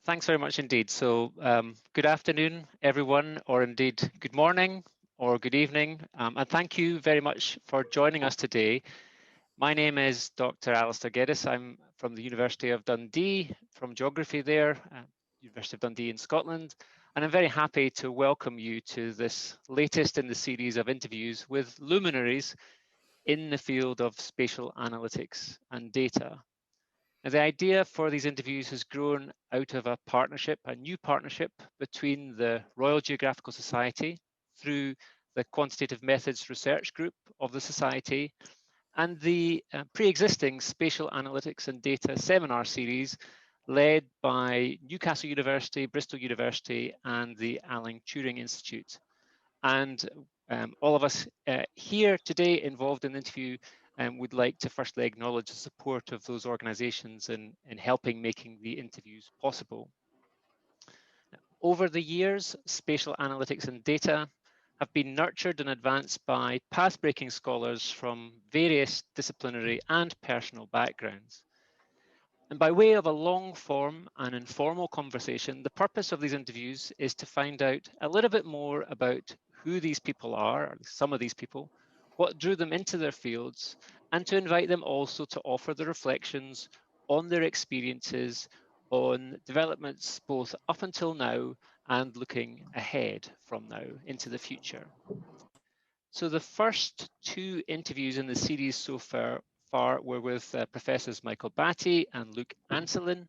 Thanks very much indeed. So good afternoon, everyone, or indeed good morning or good evening. And thank you very much for joining us today. My name is Dr. Alistair Geddes. I'm from the University of Dundee, from Geography there, University of Dundee in Scotland. And I'm very happy to welcome you to this latest in the series of interviews with luminaries in the field of spatial analytics and data. Now, the idea for these interviews has grown out of a partnership, a new partnership between the Royal Geographical Society through the Quantitative Methods Research Group of the Society and the pre-existing Spatial Analytics and Data seminar series led by Newcastle University, Bristol University and the Alan Turing Institute. And all of us here today involved in the interview would like to firstly acknowledge the support of those organisations in helping making the interviews possible. Over the years, spatial analytics and data have been nurtured and advanced by path-breaking scholars from various disciplinary and personal backgrounds. And by way of a long form and informal conversation, the purpose of these interviews is to find out a little bit more about who these people are, or some of these people, what drew them into their fields, and to invite them also to offer their reflections on their experiences on developments both up until now and looking ahead from now into the future. So the first two interviews in the series so far were with Professors Michael Batty and Luke Anselin,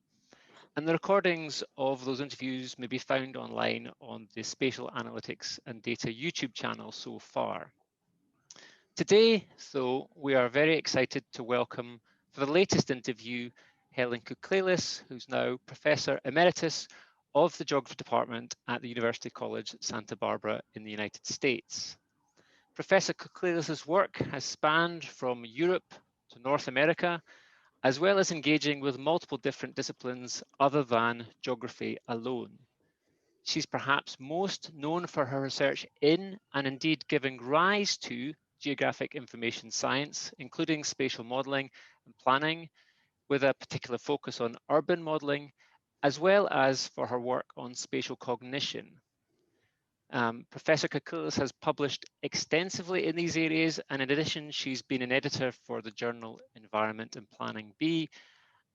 and the recordings of those interviews may be found online on the Spatial Analytics and Data YouTube channel so far. Today, though, we are very excited to welcome for the latest interview Helen Couclelis, who's now Professor Emeritus of the Geography Department at the University College Santa Barbara in the United States. Professor Couclelis' work has spanned from Europe to North America, as well as engaging with multiple different disciplines other than geography alone. She's perhaps most known for her research in and indeed giving rise to geographic information science, including spatial modelling and planning, with a particular focus on urban modelling, as well as for her work on spatial cognition. Professor Couclelis has published extensively in these areas, and in addition, she's been an editor for the journal Environment and Planning B,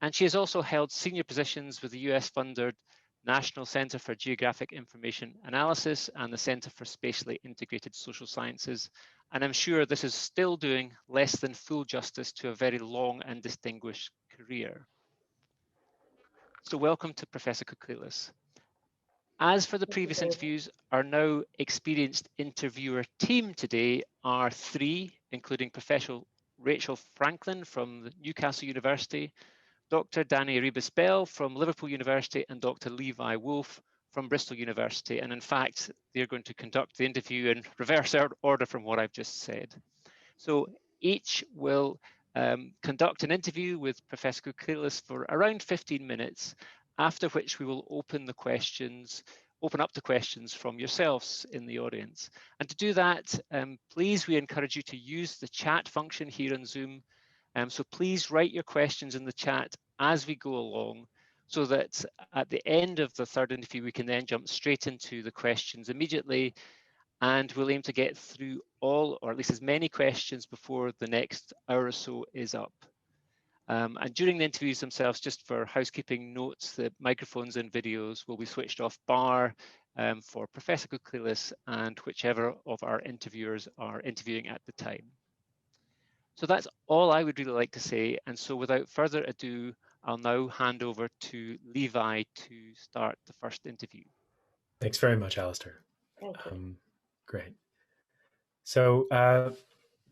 and she has also held senior positions with the US-funded National Centre for Geographic Information Analysis and the Centre for Spatially Integrated Social Sciences, and I'm sure this is still doing less than full justice to a very long and distinguished career. So welcome to Professor Couclelis. As for the previous interviews, our now experienced interviewer team today are three, including Professor Rachel Franklin from the Newcastle University, Dr. Dani Arribas-Bel from Liverpool University, and Dr. Levi Wolf from Bristol University. And in fact, they're going to conduct the interview in reverse order from what I've just said. So each will conduct an interview with Professor Couclelis for around 15 minutes, after which we will open up the questions from yourselves in the audience. And to do that, please, we encourage you to use the chat function here on Zoom. So please write your questions in the chat as we go along, so that at the end of the third interview, we can then jump straight into the questions immediately, and we'll aim to get through all, or at least as many questions before the next hour or so is up. And during the interviews themselves, just for housekeeping notes, the microphones and videos will be switched off bar for Professor Couclelis and whichever of our interviewers are interviewing at the time. So that's all I would really like to say. And so without further ado, I'll now hand over to Levi to start the first interview. Thanks very much, Alistair. Okay. Great. So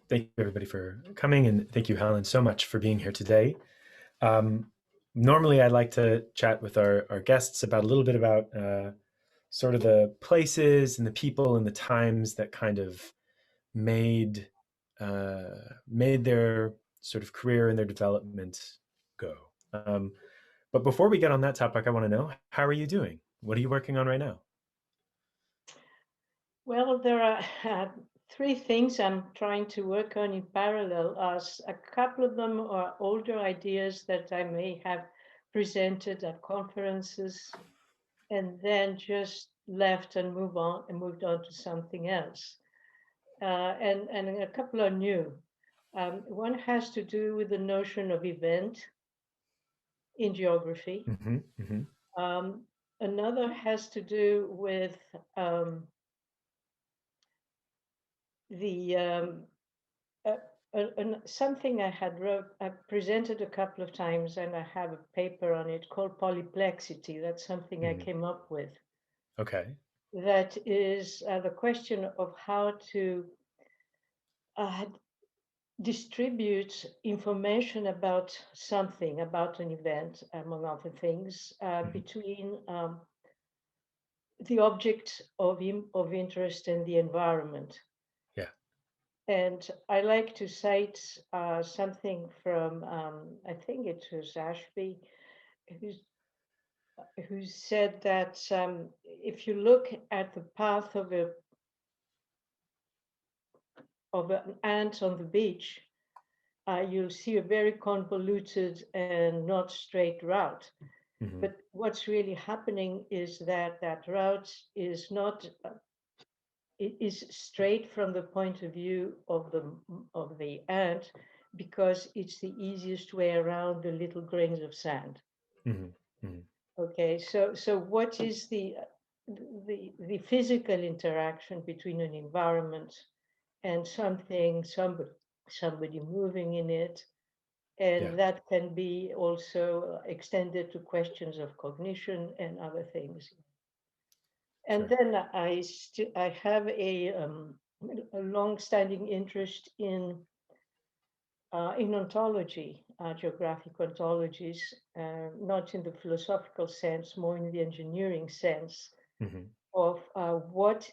thank you everybody for coming, and thank you, Helen, so much for being here today. Normally I'd like to chat with our guests about a little bit about sort of the places and the people and the times that kind of made their sort of career and their development go. But before we get on that topic, I want to know, how are you doing? What are you working on right now? Well, there are three things I'm trying to work on in parallel. As a couple of them are older ideas that I may have presented at conferences and then just left and moved on to something else. And a couple are new. One has to do with the notion of event in geography. Mm-hmm. Mm-hmm. Another has to do with the uh, something I presented a couple of times, and I have a paper on it called polyplexity. That's something I Mm-hmm. came up with. Okay. That is the question of how to uh, distribute information about something, about an event, among other things, Mm-hmm. between the object of interest and the environment. Yeah. And I like to cite something from, I think it was Ashby, who's, who said that if you look at the path of an ant on the beach, you'll see a very convoluted and not straight route. Mm-hmm. But what's really happening is that that route is not it is straight from the point of view of the ant, because it's the easiest way around the little grains of sand. Mm-hmm. Mm-hmm. Okay, so what is the physical interaction between an environment and somebody moving in it? Yeah. And that can be also extended to questions of cognition and other things. And Sure. then I have a long-standing interest in ontology, geographic ontologies, not in the philosophical sense, more in the engineering sense Mm-hmm. of what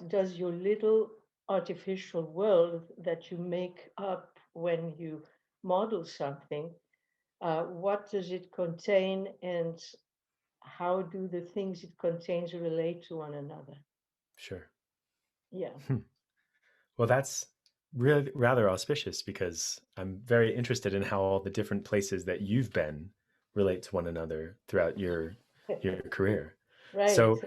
does your little artificial world that you make up when you model something, what does it contain, and how do the things it contains relate to one another? Sure. Yeah. Well, that's really rather auspicious because I'm very interested in how all the different places that you've been relate to one another throughout your career. Right. So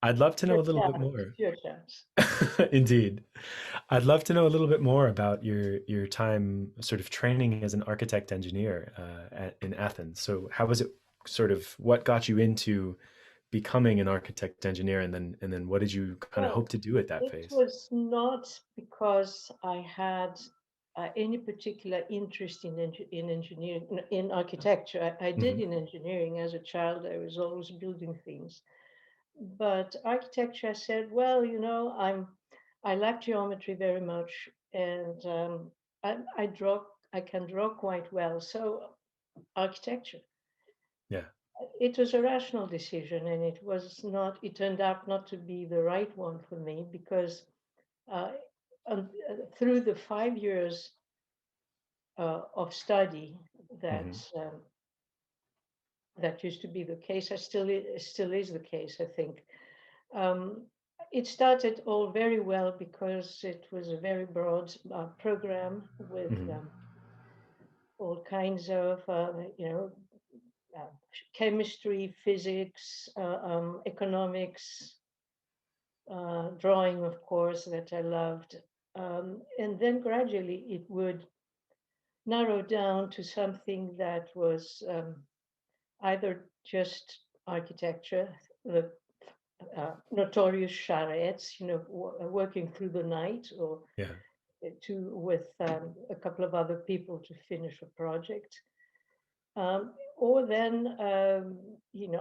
I'd love to know Pure a little bit chance. more. Pure chance. Indeed. I'd love to know a little bit more about your time sort of training as an architect engineer in Athens. So how was it sort of what got you into becoming an architect engineer, and then what did you kind of Well, hope to do at that it phase? was not because I had any particular interest in engineering, in architecture. I did Hmm. in engineering as a child. I was always building things. But architecture, I said, well, I like geometry very much, and I draw. I can draw quite well. So architecture. Yeah. It was a rational decision, and it turned out not to be the right one for me, because uh, through the 5 years of study that Hmm. um, that used to be the case, still is the case, I think. Um, it started all very well because it was a very broad program with Hmm. all kinds of, uh, chemistry, physics, economics, drawing, of course, that I loved. And then gradually it would narrow down to something that was either just architecture, the notorious charrettes, working through the night, or Yeah. with a couple of other people to finish a project. Or then,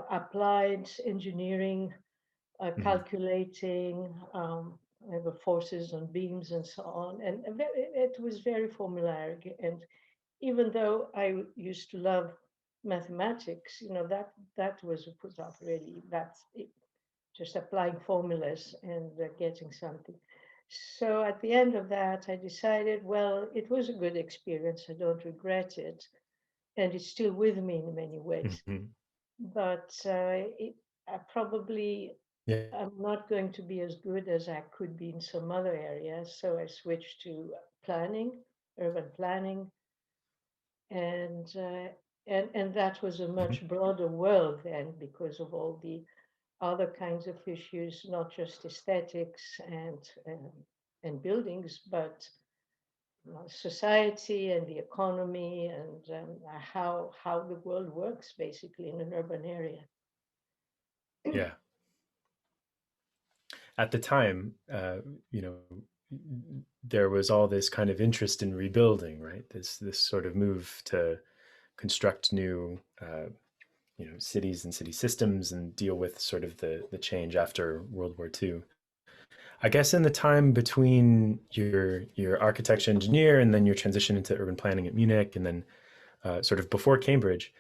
applied engineering, Hmm. calculating the forces on beams and so on. And it was very formulaic. And even though I used to love mathematics, that was not really, that's it, just applying formulas and getting something. So at the end of that, I decided, well, it was a good experience. I don't regret it. And it's still with me in many ways. Hmm. But I probably Yeah. I'm not going to be as good as I could be in some other areas. So I switched to planning, urban planning. And and that was a Mhm. much broader world then because of all the other kinds of issues, not just aesthetics and buildings, but society and the economy and how the world works basically in an urban area. Yeah. At the time, you know, there was all this kind of interest in rebuilding, right? This sort of move to construct new, you know, cities and city systems and deal with sort of the change after World War II. I guess in the time between your architecture engineer and then your transition into urban planning at Munich, and then sort of before Cambridge,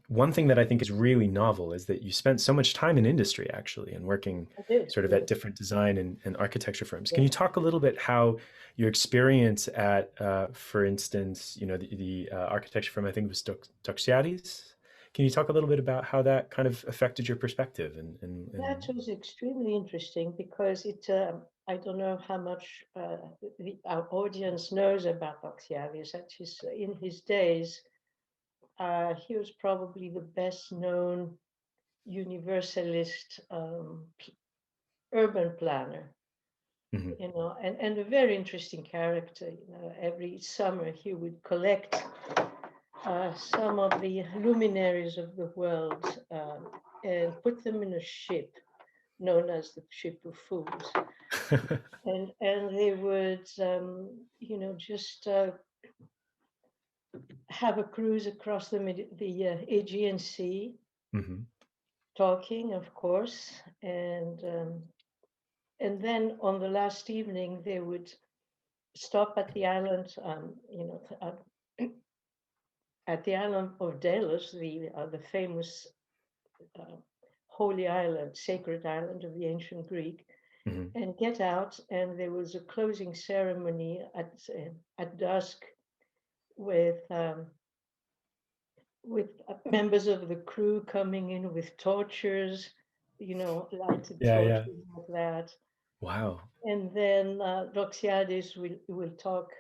one thing that I think is really novel is that you spent so much time in industry actually and working I did, sort of yes. at different design and architecture firms. Yeah. Can you talk a little bit how your experience at, for instance, you know, the architecture firm, I think it was Doxiadis. Can you talk a little bit about how that kind of affected your perspective? That was extremely interesting because I don't know how much our audience knows about Doxiadis. In his days, he was probably the best known universalist urban planner, Mhm. and a very interesting character. Every summer he would collect some of the luminaries of the world and put them in a ship known as the Ship of Fools, and they would just have a cruise across the Aegean Sea, Mhm. talking, of course, and then on the last evening they would stop at the island, at the island of Delos, the famous uh, holy island, sacred island of the ancient Greek, Mhm. and get out. And there was a closing ceremony at dusk with members of the crew coming in with torches, lighted Yeah, yeah. torches like that. Wow. And then Doxiadis will talk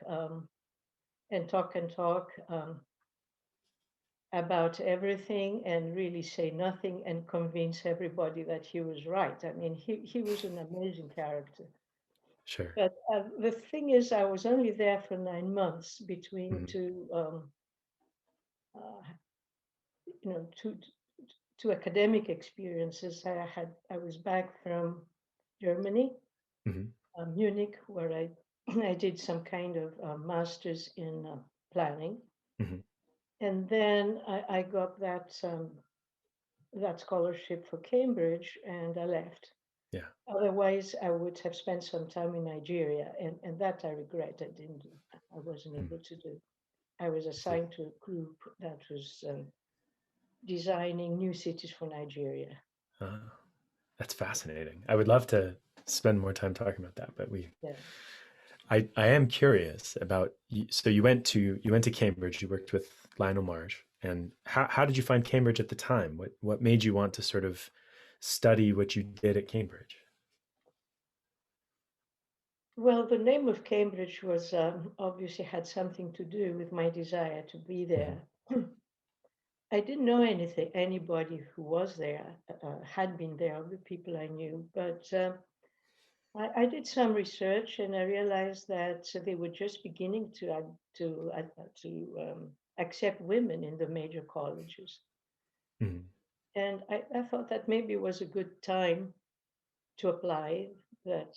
and talk and talk about everything and really say nothing and convince everybody that he was right. I mean, he was an amazing character. Sure. But the thing is, I was only there for 9 months between Mhm. uh, two academic experiences. I was back from Germany, Mhm. Munich, where I I did some kind of master's in planning, Mhm. and then I got that scholarship for Cambridge, and I left. Yeah. Otherwise, I would have spent some time in Nigeria, and that I regret. I wasn't Mm. able to do. I was See. assigned to a group that was designing new cities for Nigeria. Uh, that's fascinating. I would love to spend more time talking about that, but Yeah. I am curious about. So you went to Cambridge. You worked with Lionel Marsh, and how did you find Cambridge at the time? What made you want to sort of study what you did at Cambridge? Well, the name of Cambridge was obviously had something to do with my desire to be Mhm. there. I didn't know anybody who was there, had been there, of the people I knew, but I did some research and I realized that they were just beginning to accept women in the major colleges, Mhm. and I thought that maybe it was a good time to apply. That,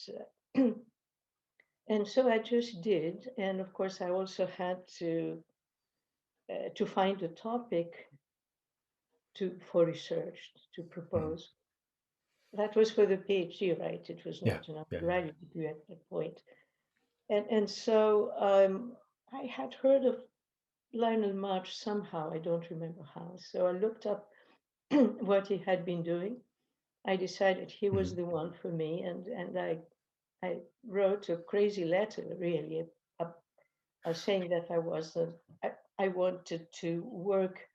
and so I just did, and of course I also had to find a topic for research to Mhm. propose. That was for the PhD, right? It was Yeah. not an Yeah. Yeah. undergraduate degree at that point. And so I had heard of Lionel March somehow. I don't remember how. So I looked up what he had been doing. I decided he was Mhm. the one for me, and I wrote a crazy letter, really, saying that I wanted to work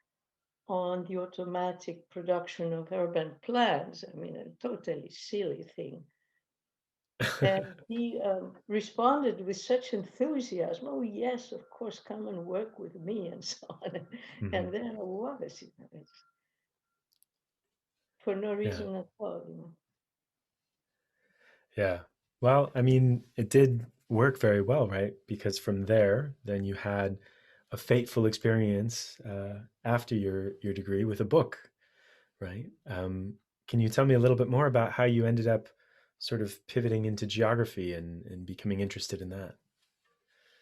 on the automatic production of urban plans. I mean, a totally silly thing. And he responded with such enthusiasm. Oh, yes, of course, come and work with me and so on. And there I was, it's for no Yeah. reason at all. Yeah. Well, I mean, it did work very well, right? Because from there, then you had a fateful experience after your degree with a book, right? Can you tell me a little bit more about how you ended up sort of pivoting into geography and becoming interested in that?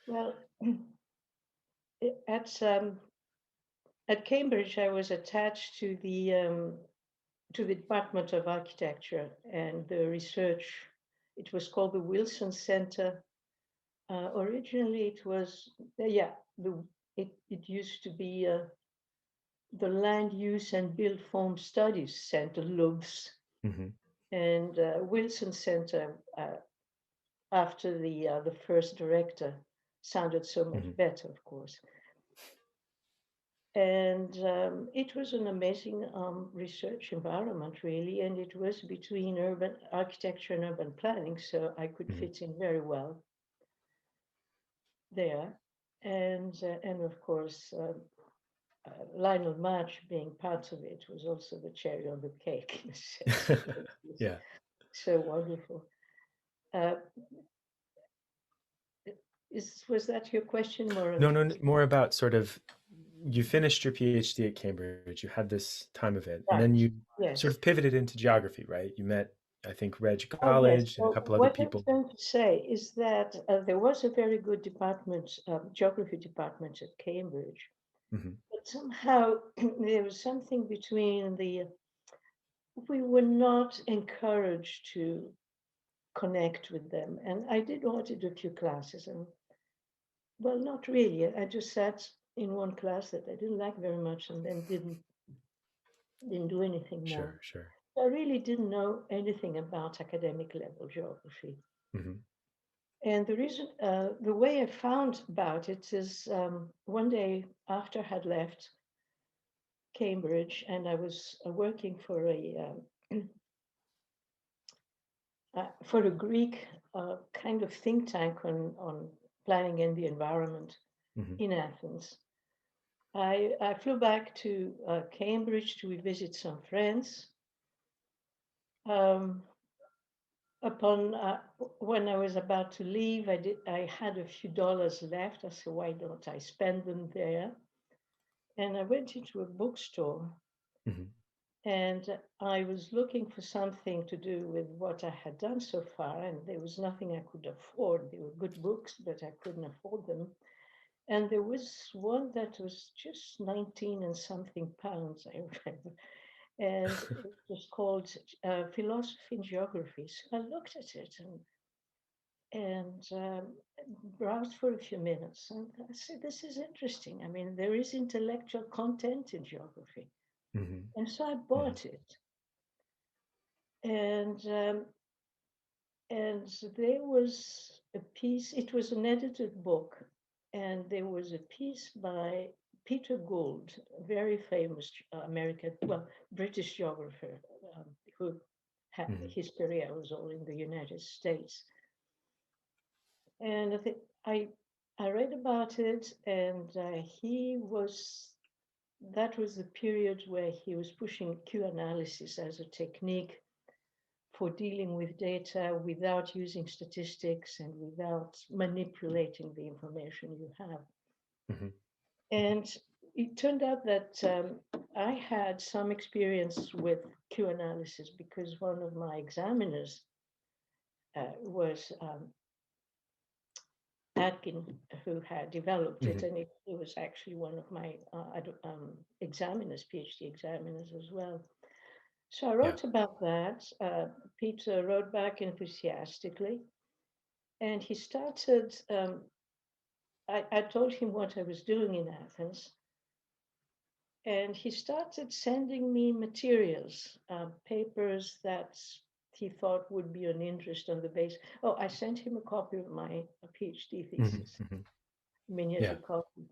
Well, at at Cambridge, I was attached to the Department of Architecture and the research. It was called the Wilson Center. Originally, it was it used to be the Land Use and Built Form Studies Center, LUBS, Hmm. and Wilson Center. After the first director sounded so much Hmm. better, of course. And it was an amazing research environment, really, and it was between urban architecture and urban planning, so I could Hmm. fit in very well there. And of course, Lionel March being part of it was also the cherry on the cake in a sense. It was Yeah. so wonderful. Uh, was that your question, more? No, no, more about sort of you finished your PhD at Cambridge, you had this time of it, and then Right. you sort Yes. of pivoted into geography, right? You met, I think, Reg Oh, yes. College and a So couple other what I was people. going to say is that there was a very good department, geography department at Cambridge, Hmm. but somehow there was something between we were not encouraged to connect with them. And I did want to do a few classes, and well, not really. I just sat in one class that I didn't like very much and then didn't do anything more. Sure, sure. I really didn't know anything about academic level geography. Hmm. And the reason, the way I found about it is one day after I had left Cambridge and I was working for a Greek kind of think tank on planning and the environment Hmm. in Athens. I flew back to Cambridge to visit some friends. Um, upon when I was about to leave, I had a few dollars left. I said, why don't I spend them there? And I went into a bookstore Hmm. and I was looking for something to do with what I had done so far, and there was nothing I could afford. They were good books, but I couldn't afford them. And there was one that was just 19 and something pounds, I remember. And it was called Philosophy and Geography. So I looked at it and browsed for a few minutes. And I said, this is interesting. I mean, there is intellectual content in geography. Hmm. And so I Hmm. bought it. And and there was a piece, it was an edited book, and there was a piece by Peter Gould, a very famous American, well, British geographer who had Hmm. his career was all in the United States. And I read about it, and that was the period where he was pushing Q analysis as a technique for dealing with data without using statistics and without manipulating the information you have. Hmm. And it turned out that I had some experience with Q analysis because one of my examiners was Atkin, who had developed it, Hmm. and it was actually one of my examiners, PhD examiners as well. So I Yeah. wrote about that. Peter wrote back enthusiastically, and he started. I told him what I was doing in Athens, and he started sending me materials, papers that he thought would be an interest on the base. Oh, I sent him a copy of my PhD Hmm. thesis, Hmm. miniature Yeah. copy.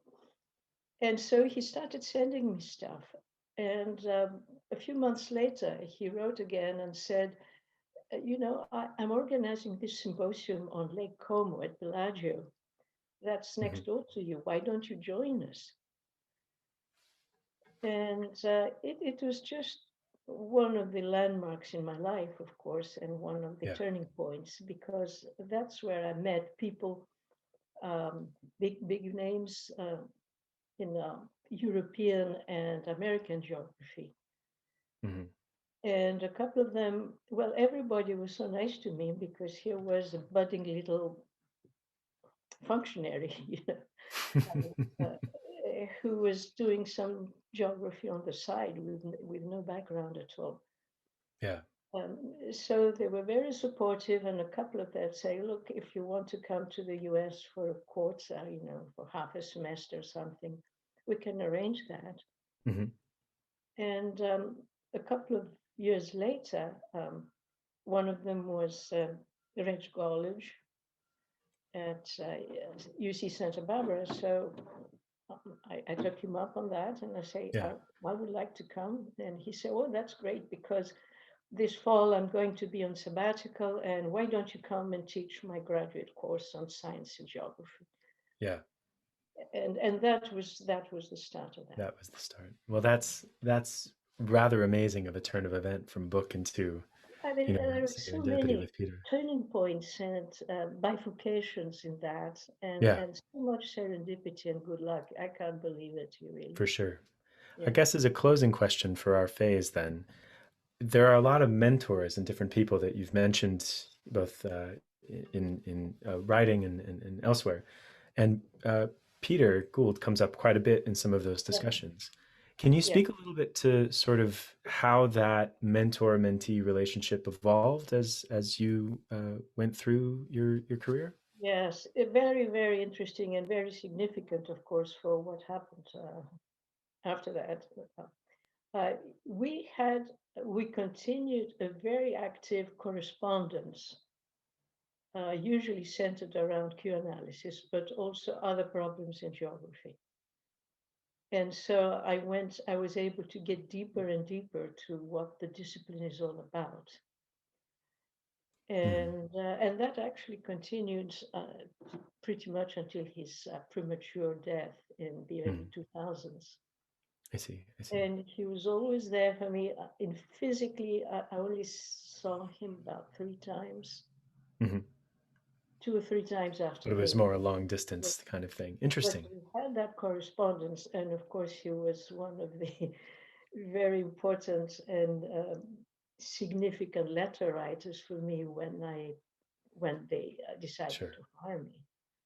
And so he started sending me stuff. And a few months later, he wrote again and said, I'm organizing this symposium on Lake Como at Bellagio. That's next door to you. Why don't you join us? And it was just one of the landmarks in my life, of course, and one of the turning points, because that's where I met people, big names in European and American geography. And a couple of them, well, everybody was so nice to me because here was a budding little functionary, who was doing some geography on the side with no background at all. Yeah. So they were very supportive, and a couple of them say, "Look, if you want to come to the U.S. for a course, for half a semester or something, we can arrange that." And a couple of years later, one of them was Reg College at UC Santa Barbara. So I took him up on that, and I say, I would like to come. And he said, "Oh, that's great, because this fall I'm going to be on sabbatical, and why don't you come and teach my graduate course on science and geography?" Yeah. And that was the start of that. That was the start. Well, that's rather amazing of a turn of event from book into there are so many with Peter. turning points and bifurcations in that, and so much serendipity and good luck. I can't believe it, really. For sure. I guess as a closing question for our phase, then, there are a lot of mentors and different people that you've mentioned, both in writing and elsewhere. And Peter Gould comes up quite a bit in some of those discussions. Can you speak a little bit to sort of how that mentor-mentee relationship evolved as you went through your career? Yes, very, very interesting and very significant, of course, for what happened after that. We continued a very active correspondence, usually centered around Q analysis, but also other problems in geography. And so I was able to get deeper and deeper to what the discipline is all about. And that actually continued pretty much until his premature death in the early 2000s. I see. And he was always there for me. Physically, I only saw him about 3 times. 2 or 3 times after. But it was more a long distance kind of thing. Interesting. But we had that correspondence, and of course, he was one of the very important and significant letter writers for me when they decided to hire me.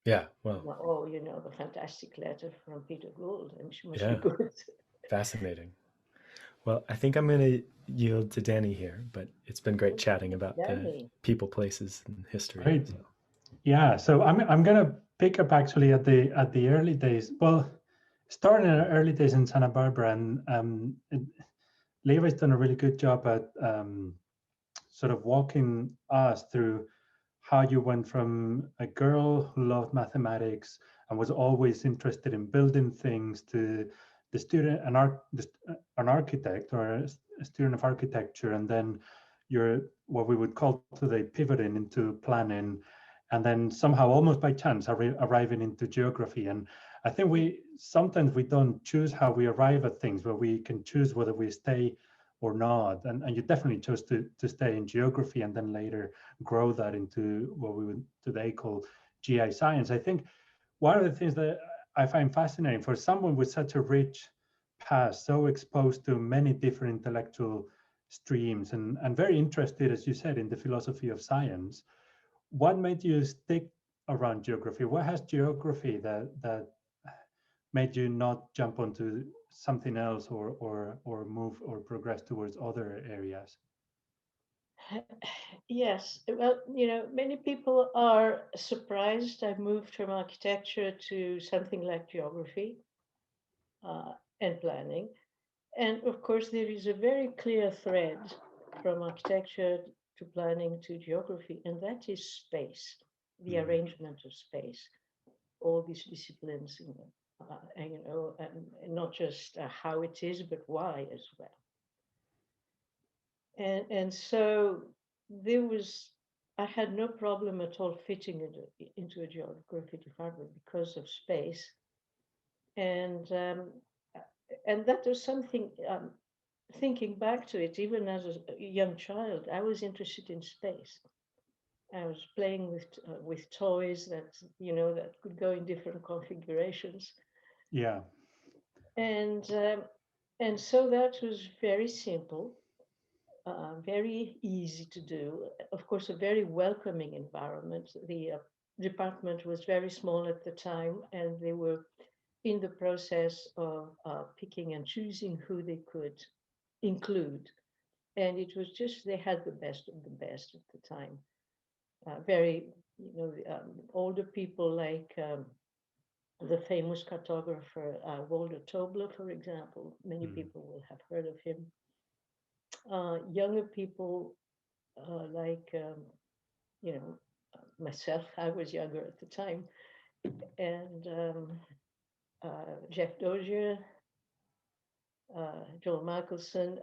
Yeah, well. Oh, the fantastic letter from Peter Gould, and she must be good. Fascinating. Well, I think I'm going to yield to Dani here, but it's been great chatting about the people, places, and history. Great. So. Yeah, so I'm going to pick up actually at the early days. Well, starting in the early days in Santa Barbara, and Levi's done a really good job at sort of walking us through how you went from a girl who loved mathematics and was always interested in building things to the student, an architect or a student of architecture, and then you're what we would call today pivoting into planning, and then somehow almost by chance arriving into geography. And I think sometimes we don't choose how we arrive at things, but we can choose whether we stay or not. And you definitely chose to stay in geography and then later grow that into what we would today call GI science. I think one of the things that I find fascinating for someone with such a rich past, so exposed to many different intellectual streams and very interested, as you said, in the philosophy of science, what made you stick around geography? What has geography that made you not jump onto something else or move or progress towards other areas? Yes, well, many people are surprised I moved from architecture to something like geography and planning. And of course, there is a very clear thread from architecture to planning to geography, and that is space, the arrangement of space, all these disciplines, and not just how it is, but why as well. And so I had no problem at all fitting into a geography department because of space. And that was something, thinking back to it, even as a young child, I was interested in space. I was playing with toys that, that could go in different configurations. Yeah. And so that was very simple, very easy to do. Of course, a very welcoming environment. The department was very small at the time, and they were in the process of picking and choosing who they could include. And it was just, they had the best of the best at the time. Very, older people like the famous cartographer Walter Tobler, for example. Many people will have heard of him. Younger people like, myself, I was younger at the time, and Jeff Dozier, Joel Michelson,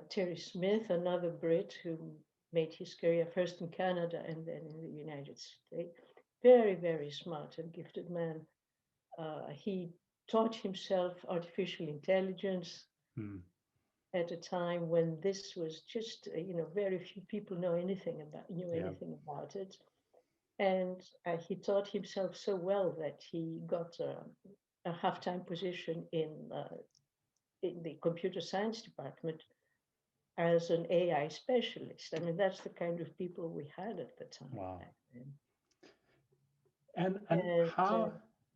Terry Smith, another Brit who made his career first in Canada and then in the United States. Very, very smart and gifted man. He taught himself artificial intelligence at a time when this was just, very few people knew anything about it. And he taught himself so well that he got a half-time position in the computer science department as an AI specialist. I mean, that's the kind of people we had at the time. Wow. And how?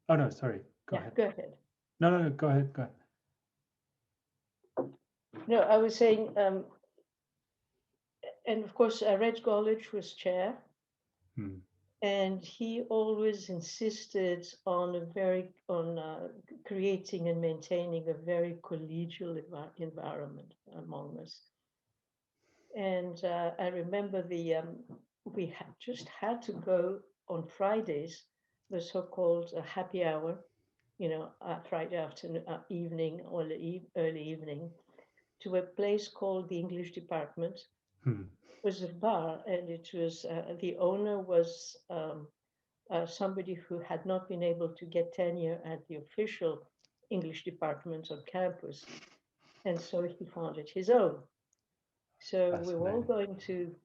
No, sorry. Go ahead. Go ahead. No, go ahead. Go ahead. No, I was saying, and of course, Reg Golich was chair, and he always insisted on creating and maintaining a very collegial environment among us. And I remember we just had to go on Fridays, the so-called happy hour, Friday afternoon, evening, or early evening, to a place called the English Department. It was a bar, and it was the owner was somebody who had not been able to get tenure at the official English department on campus, and so he founded his own. So we were all going to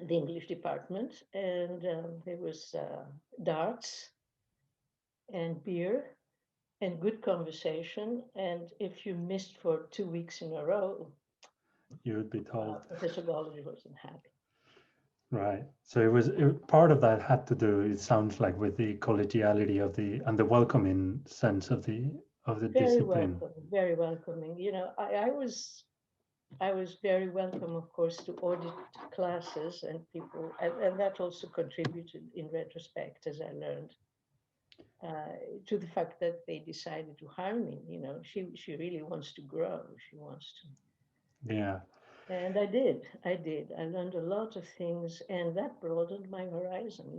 the English department, and there was darts and beer and good conversation. And if you missed for 2 weeks in a row, you would be told. Professor Golich wasn't happy. Right. So part of that had to do, it sounds like, with the collegiality of and the welcoming sense of the discipline. Very welcoming. I was very welcome, of course, to audit classes and people, and that also contributed in retrospect, as I learned, to the fact that they decided to hire me. She really wants to grow. She wants to. Yeah. And I did. I learned a lot of things, and that broadened my horizon.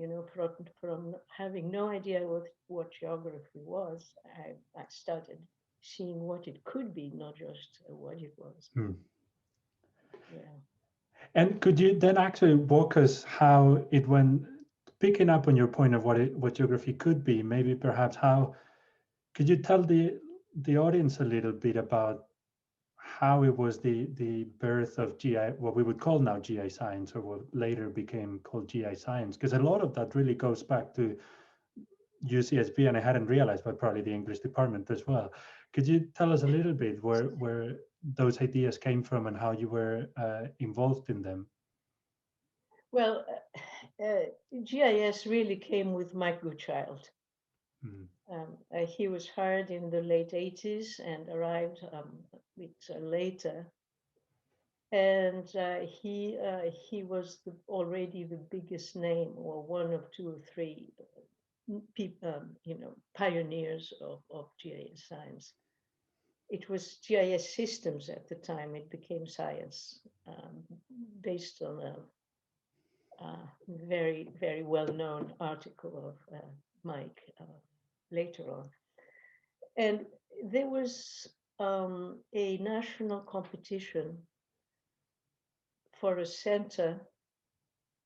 From having no idea what geography was, I started seeing what it could be, not just what it was. Yeah. And could you then actually walk us how it went, picking up on your point of what geography could be, maybe perhaps could you tell the audience a little bit about how it was the birth of GI, what we would call now GI science, or what later became called GI science? Because a lot of that really goes back to UCSB, and I hadn't realized, but probably the English department as well. Could you tell us a little bit where those ideas came from and how you were involved in them? Well, GIS really came with Mike Goodchild. He was hired in the late 80s and arrived a bit later. And he was already the biggest name, or one of 2 or 3 people, pioneers of GIS science. It was GIS systems at the time. It became science based on a very, very well-known article of Mike later on. And there was a national competition for a center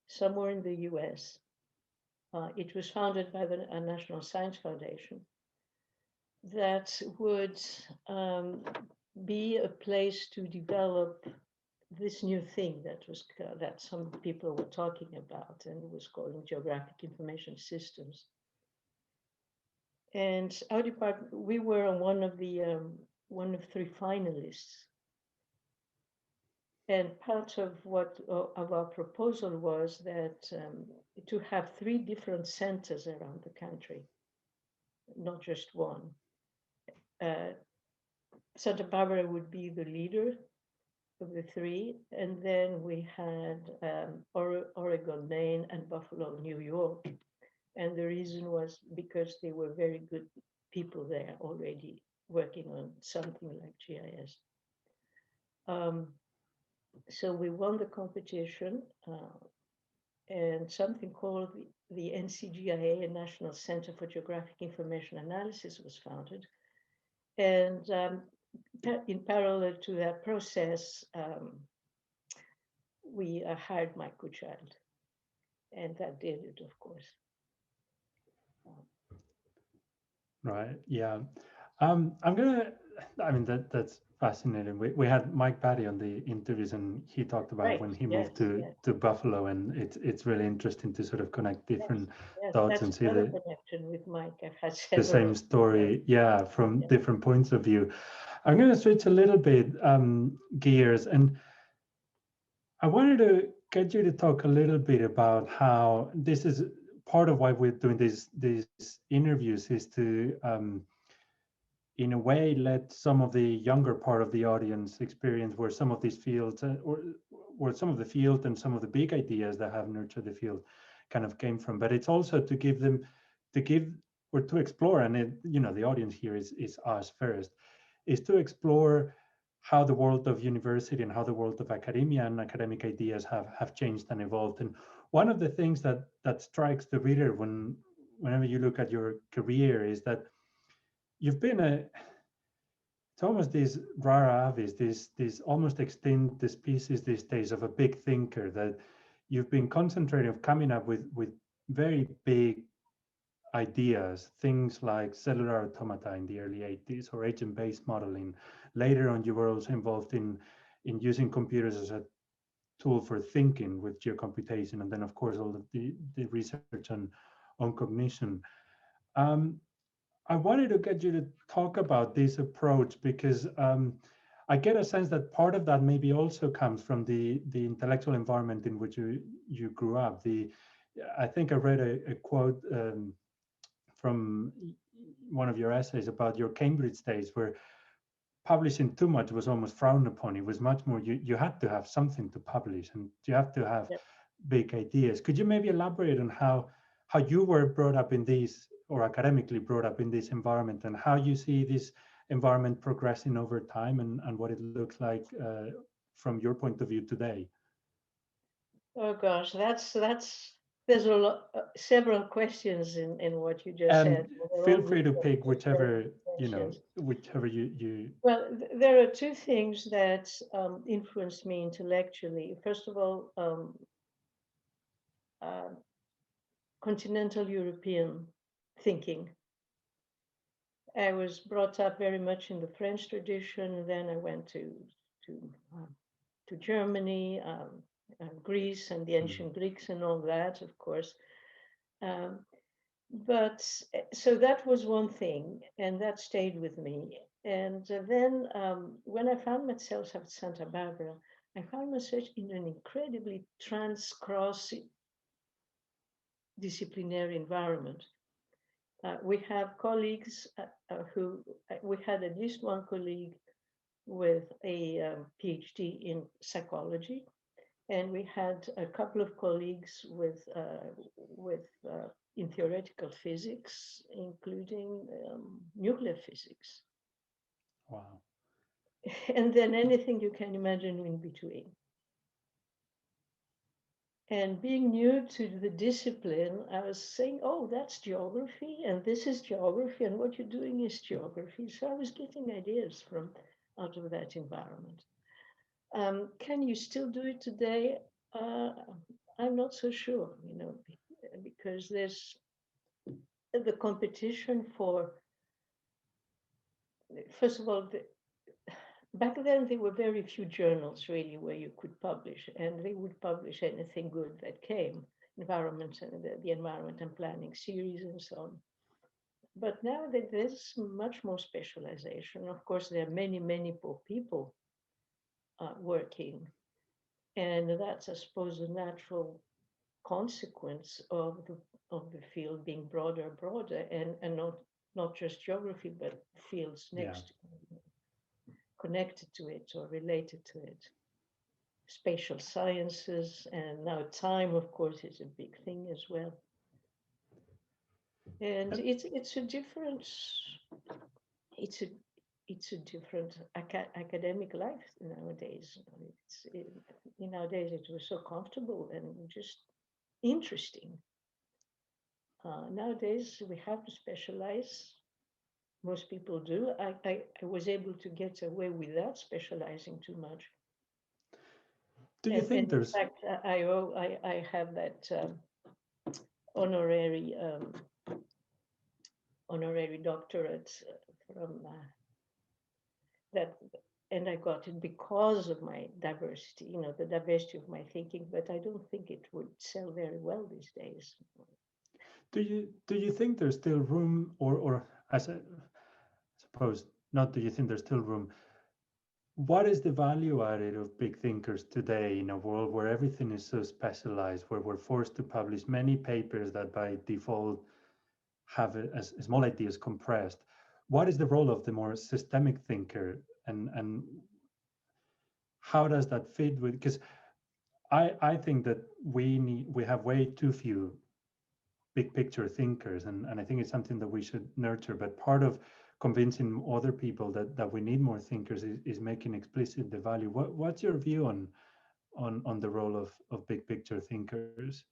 somewhere in the US. It was founded by the National Science Foundation that would be a place to develop this new thing that some people were talking about, and it was called Geographic Information Systems. And our department, we were one of 3 finalists. And part of our proposal was that to have 3 different centers around the country, not just one. Santa Barbara would be the leader of the 3, and then we had Oregon, Maine, and Buffalo, New York. And the reason was because they were very good people there already working on something like GIS. So we won the competition, and something called the NCGIA, a National Center for Geographic Information Analysis, was founded. And in parallel to that process, we hired Mike Kuchard, and that did it, of course. Right. Yeah. That's fascinating. We had Mike Patty on the interviews, and he talked about when he moved to Buffalo, and it's really interesting to sort of connect different thoughts and see the connection with Mike. I've had the same story, from different points of view. I'm going to switch a little bit gears, and I wanted to get you to talk a little bit about how this is part of why we're doing these interviews, is to in a way let some of the younger part of the audience experience where some of these fields or some of the field and some of the big ideas that have nurtured the field kind of came from. But it's also to give them to explore, and the audience here is us first, is to explore how the world of university and how the world of academia and academic ideas have changed and evolved. And one of the things that strikes the reader whenever you look at your career is that you've been it's almost these rara avis, these almost extinct species these days of a big thinker, that you've been concentrating on coming up with very big ideas, things like cellular automata in the early 80s or agent-based modeling. Later on, you were also involved in using computers as a tool for thinking with geocomputation, and then of course all of the research on cognition. I wanted to get you to talk about this approach because I get a sense that part of that maybe also comes from the intellectual environment in which you grew up. I think I read a quote from one of your essays about your Cambridge days, where publishing too much was almost frowned upon. It was much more, you had to have something to publish, and you have to have big ideas. Could you maybe elaborate on how you were brought up in these, or academically brought up in this environment, and how you see this environment progressing over time, and what it looks like from your point of view today? Oh gosh, there's a lot, several questions in what you just said. Feel free to pick whichever whichever you. Well, there are 2 things that influenced me intellectually. First of all, continental European thinking. I was brought up very much in the French tradition. Then I went to Germany, Greece, and the ancient Greeks, and all that, of course. But so that was one thing, and that stayed with me. And then when I found myself at Santa Barbara, I found myself in an incredibly cross-disciplinary environment. We have colleagues we had at least one colleague with a PhD in psychology, and we had a couple of colleagues in theoretical physics, including nuclear physics. Wow. And then anything you can imagine in between. And being new to the discipline, I was saying, oh, that's geography, and this is geography, and what you're doing is geography. So I was getting ideas out of that environment. Can you still do it today? I'm not so sure, because there's the competition for, first of all, back then there were very few journals really where you could publish, and they would publish anything good that came, environment and the environment and planning series and so on. But now that there's much more specialization. Of course, there are many more people working, and that's, I suppose, a natural consequence of the field being broader, and not just geography, but fields next, connected to it or related to it. Spatial sciences, and now time, of course, is a big thing as well. And it's a different academic life nowadays. Nowadays it was so comfortable and just interesting. Nowadays we have to specialize. Most people do. I was able to get away without specializing too much. Do you think there's? In fact, I have that honorary doctorate from that, and I got it because of my diversity, the diversity of my thinking. But I don't think it would sell very well these days. Do you think there's still room, or as I suppose not? Do you think there's still room? What is the value added of big thinkers today in a world where everything is so specialized, where we're forced to publish many papers that by default have as small ideas compressed? What is the role of the more systemic thinker, and how does that fit with? Because I think that we have way too few big picture thinkers, and I think it's something that we should nurture. But part of convincing other people that we need more thinkers is making explicit the value. What's your view on the role of big picture thinkers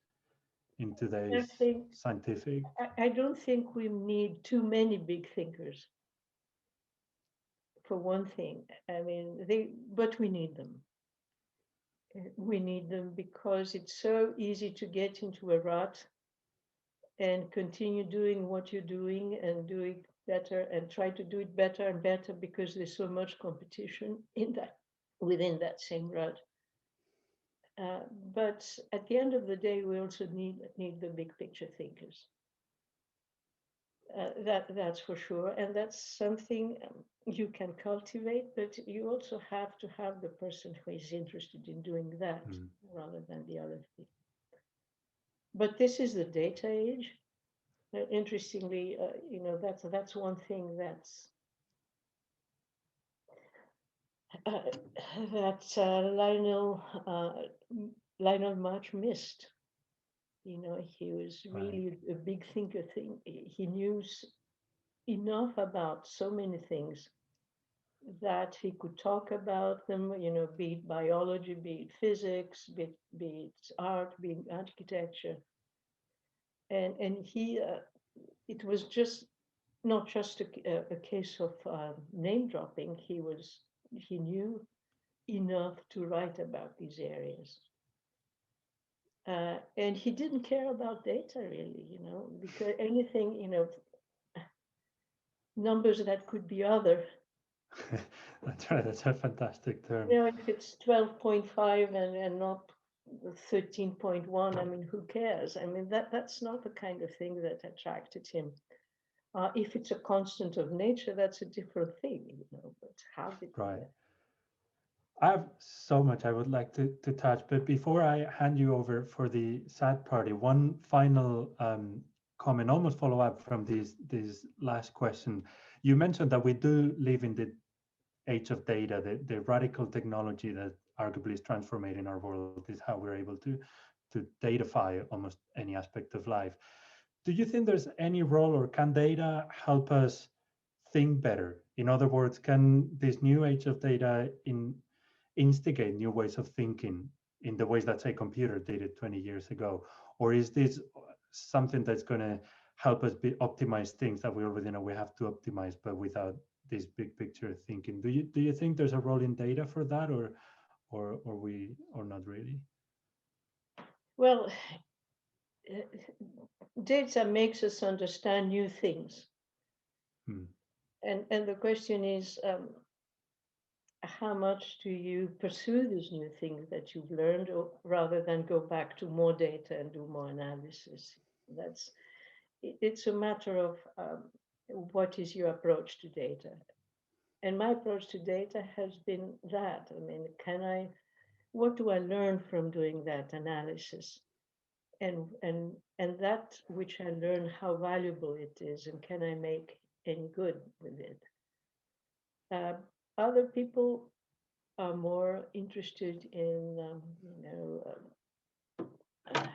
in today's scientific? I don't think we need too many big thinkers. For one thing, I mean, but we need them. We need them because it's so easy to get into a rut and continue doing what you're doing and do it better and try to do it better and better, because there's so much competition within that same rut. But at the end of the day, we also need the big picture thinkers. That's for sure, and that's something you can cultivate, but you also have to have the person who is interested in doing that rather than the other thing. But this is the data age. Interestingly, that's one thing that Lionel much missed. He was really a big thinker. He knew enough about so many things that he could talk about them, be it biology, be it physics, be it art, be it architecture. And he, it was just not just a case of name dropping. He knew enough to write about these areas. And he didn't care about data really, because anything, numbers that could be other. That's right. That's a fantastic term. If it's 12.5 and not 13.1, I mean, who cares? I mean, that's not the kind of thing that attracted him. If it's a constant of nature, that's a different thing, but how did I have so much I would like to touch, but before I hand you over for the sad party, one final comment, almost follow up from this last question. You mentioned that we do live in the age of data, the radical technology that arguably is transforming our world is how we're able to datafy almost any aspect of life. Do you think there's any role, or can data help us think better? In other words, can this new age of data instigate new ways of thinking in the ways that, say, computer did it 20 years ago? Or is this something that's going to help us optimize things that we already know we have to optimize, but without this big picture thinking? Do you think there's a role in data for that, or or not really? Well, data makes us understand new things. And the question is, how much do you pursue these new things that you've learned, or rather than go back to more data and do more analysis? It's a matter of what is your approach to data. And my approach to data has been that. I mean, what do I learn from doing that analysis? And that which I learn, how valuable it is, and can I make any good with it? Other people are more interested in,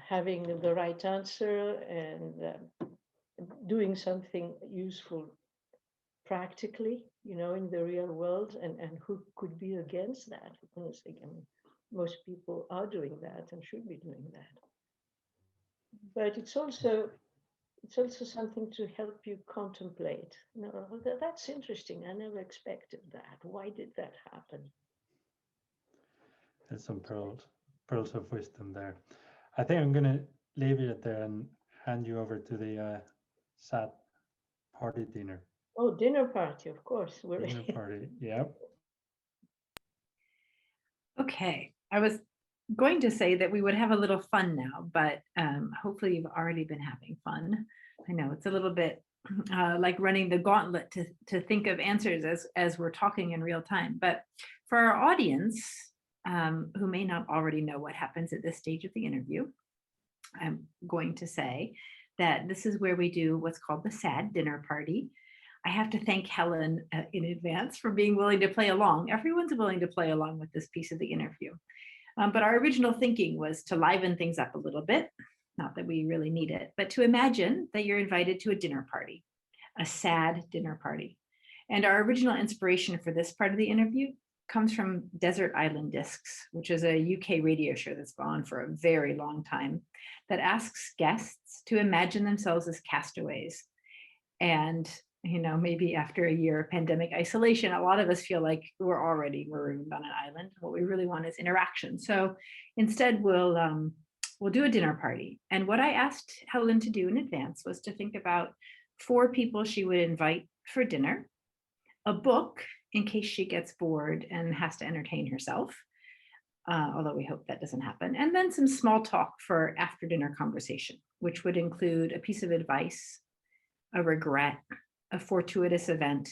having the right answer and doing something useful practically, in the real world, and who could be against that? Honestly, I mean, most people are doing that and should be doing that. But it's also something to help you contemplate. That's interesting. I never expected that. Why did that happen? There's some pearls of wisdom there. I think I'm going to leave it there and hand you over to the sad party dinner. Oh, dinner party, of course. Dinner party, yeah. Okay, I was going to say that we would have a little fun now, but hopefully you've already been having fun. I know it's a little bit like running the gauntlet to think of answers as we're talking in real time. But for our audience who may not already know what happens at this stage of the interview, I'm going to say that this is where we do what's called the SAD dinner party. I have to thank Helen in advance for being willing to play along. Everyone's willing to play along with this piece of the interview. But our original thinking was to liven things up a little bit, not that we really need it, but to imagine that you're invited to a dinner party, a SAD dinner party. And our original inspiration for this part of the interview comes from Desert Island Discs, which is a UK radio show that's gone on for a very long time, that asks guests to imagine themselves as castaways. And maybe after a year of pandemic isolation, a lot of us feel like we're already marooned on an island. What we really want is interaction. So instead, we'll do a dinner party. And what I asked Helen to do in advance was to think about 4 people she would invite for dinner, a book in case she gets bored and has to entertain herself, although we hope that doesn't happen, and then some small talk for after dinner conversation, which would include a piece of advice, a regret, a fortuitous event,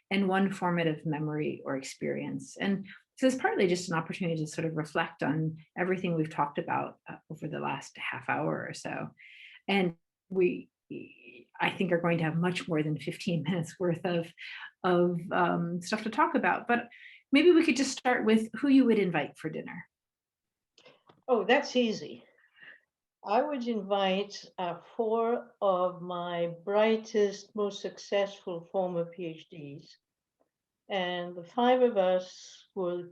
and one formative memory or experience. And so it's partly just an opportunity to sort of reflect on everything we've talked about over the last half hour or so. And I think, are going to have much more than 15 minutes worth of stuff to talk about. But maybe we could just start with who you would invite for dinner. Oh, that's easy. I would invite 4 of my brightest, most successful former PhDs. And the 5 of us will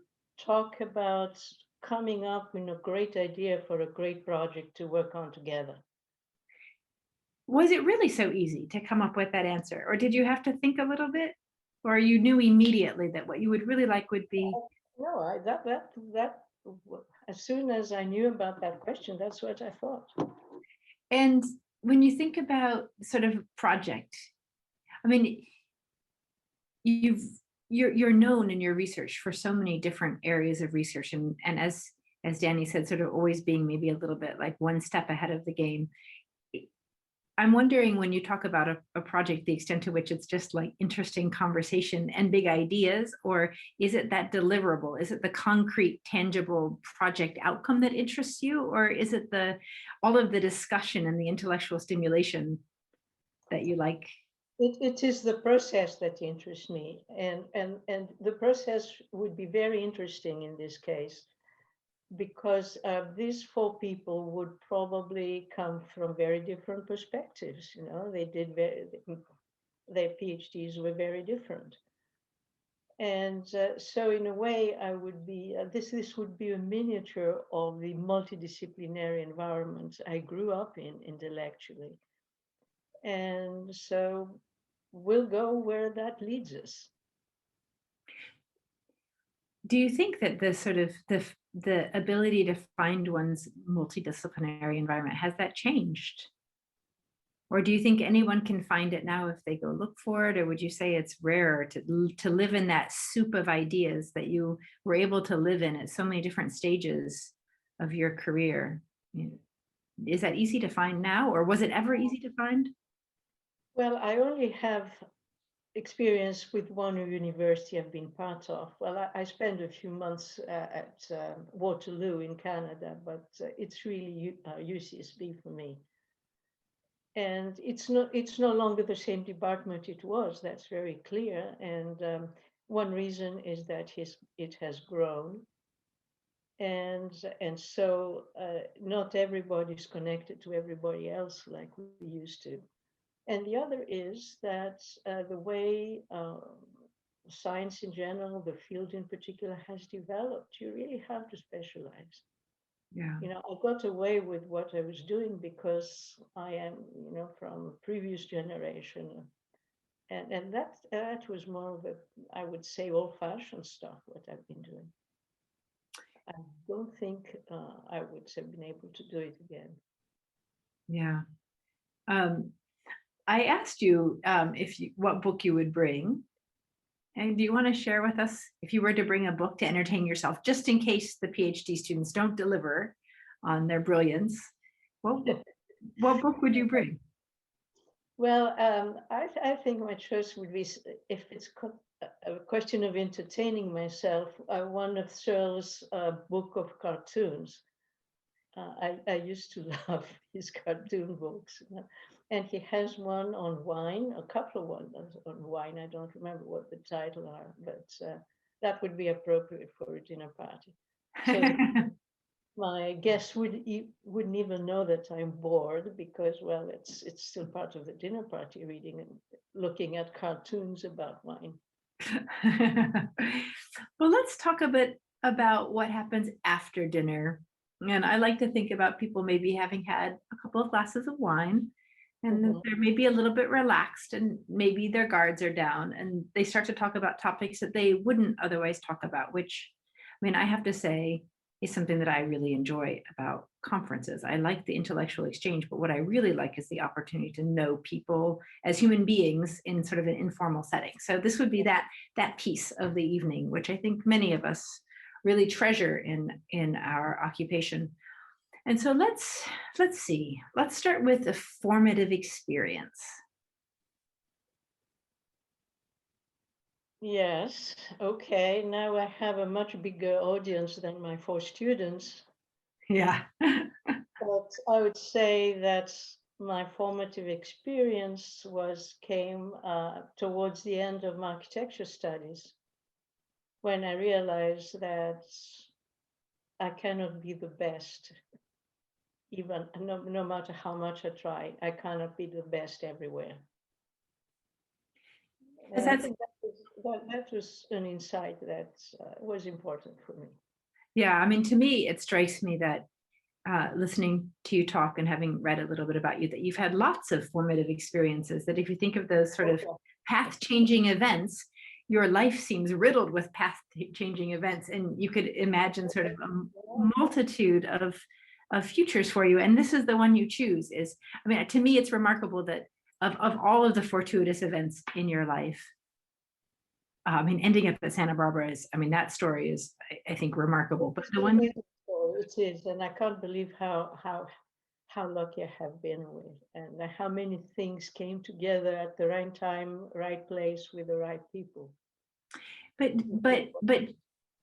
talk about coming up with a great idea for a great project to work on together. Was it really so easy to come up with that answer? Or did you have to think a little bit? Or you knew immediately that what you would really like would be? No, that as soon as I knew about that question, that's what I thought. And when you think about sort of project, I mean, you're known in your research for so many different areas of research, and as Dani said, sort of always being maybe a little bit like one step ahead of the game. I'm wondering, when you talk about a project, the extent to which it's just like interesting conversation and big ideas, or is it that deliverable? Is it the concrete, tangible project outcome that interests you, or is it all of the discussion and the intellectual stimulation that you like? It is the process that interests me, and the process would be very interesting in this case, because these 4 people would probably come from very different perspectives. They did their PhDs were very different, and so in a way, I would be this would be a miniature of the multidisciplinary environment I grew up in intellectually, and so we'll go where that leads us. Do you think that the sort of the ability to find one's multidisciplinary environment, has that changed? Or do you think anyone can find it now if they go look for it? Or would you say it's rarer to live in that soup of ideas that you were able to live in at so many different stages of your career? Is that easy to find now, or was it ever easy to find? Well, I only have experience with one university I've been part of. Well, I spent a few months at Waterloo in Canada, but it's really UCSB for me. And it's no longer the same department it was. That's very clear. And one reason is that it has grown, and so not everybody is connected to everybody else like we used to. And the other is that the way science in general, the field in particular, has developed, you really have to specialize. Yeah. I got away with what I was doing because I am, from a previous generation. And that was more of I would say, old-fashioned stuff, what I've been doing. I don't think I would have been able to do it again. Yeah. I asked you what book you would bring. And do you want to share with us, if you were to bring a book to entertain yourself, just in case the PhD students don't deliver on their brilliance, what book would you bring? Well, I think my choice would be, if it's a question of entertaining myself, one of Searle's book of cartoons. I used to love his cartoon books. And he has one on wine, a couple of ones on wine. I don't remember what the title are, but that would be appropriate for a dinner party. So my guests wouldn't even know that I'm bored because, well, it's still part of the dinner party, reading and looking at cartoons about wine. Well, let's talk a bit about what happens after dinner. And I like to think about people maybe having had a couple of glasses of wine, and they're maybe a little bit relaxed, and maybe their guards are down, and they start to talk about topics that they wouldn't otherwise talk about, which, I mean, I have to say is something that I really enjoy about conferences. I like the intellectual exchange, but what I really like is the opportunity to know people as human beings in sort of an informal setting. So this would be that piece of the evening, which I think many of us really treasure in our occupation. And so let's see. Let's start with a formative experience. Yes, okay. Now I have a much bigger audience than my 4 students. Yeah. But I would say that my formative experience came towards the end of my architecture studies, when I realized that I cannot be the best, even no matter how much I try. I cannot be the best everywhere. And I think that was an insight that was important for me. Yeah, I mean, to me, it strikes me that listening to you talk and having read a little bit about you, that you've had lots of formative experiences, that if you think of those sort of path-changing events, your life seems riddled with path-changing events, and you could imagine sort of a multitude of futures for you. And this is the one you choose. I mean, to me, it's remarkable that of all of the fortuitous events in your life, I mean, ending up at Santa Barbara that story is, I think, remarkable. But the one it is, and I can't believe how lucky I have been with, and how many things came together at the right time, right place, with the right people. But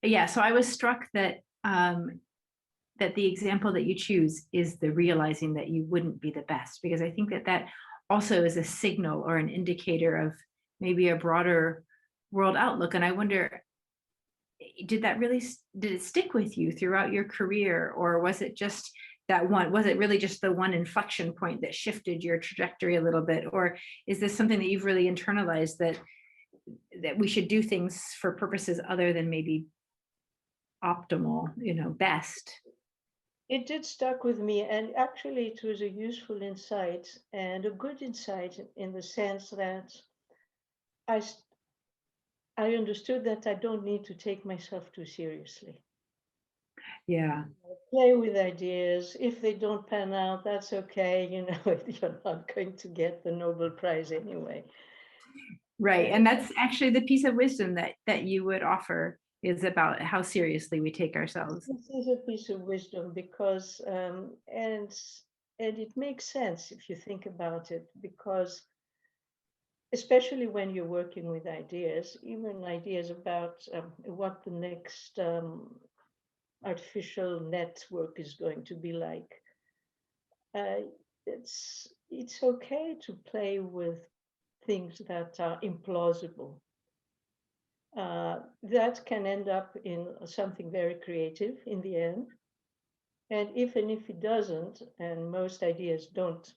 yeah. So I was struck that that the example that you choose is the realizing that you wouldn't be the best, because I think that also is a signal or an indicator of maybe a broader world outlook. And I wonder, did it stick with you throughout your career, or was it just that one? Was it really just the one inflection point that shifted your trajectory a little bit, or is this something that you've really internalized, that we should do things for purposes other than maybe optimal, best? It did stuck with me, and actually it was a useful insight, and a good insight in the sense that I understood that I don't need to take myself too seriously. Yeah. Play with ideas. If they don't pan out, that's okay. You know, you're not going to get the Nobel Prize anyway. Right. And that's actually the piece of wisdom that you would offer, is about how seriously we take ourselves. This is a piece of wisdom because, and it makes sense if you think about it, because especially when you're working with ideas, even ideas about what the next artificial network is going to be like. It's okay to play with things that are implausible. That can end up in something very creative in the end. And even if it doesn't, and most ideas don't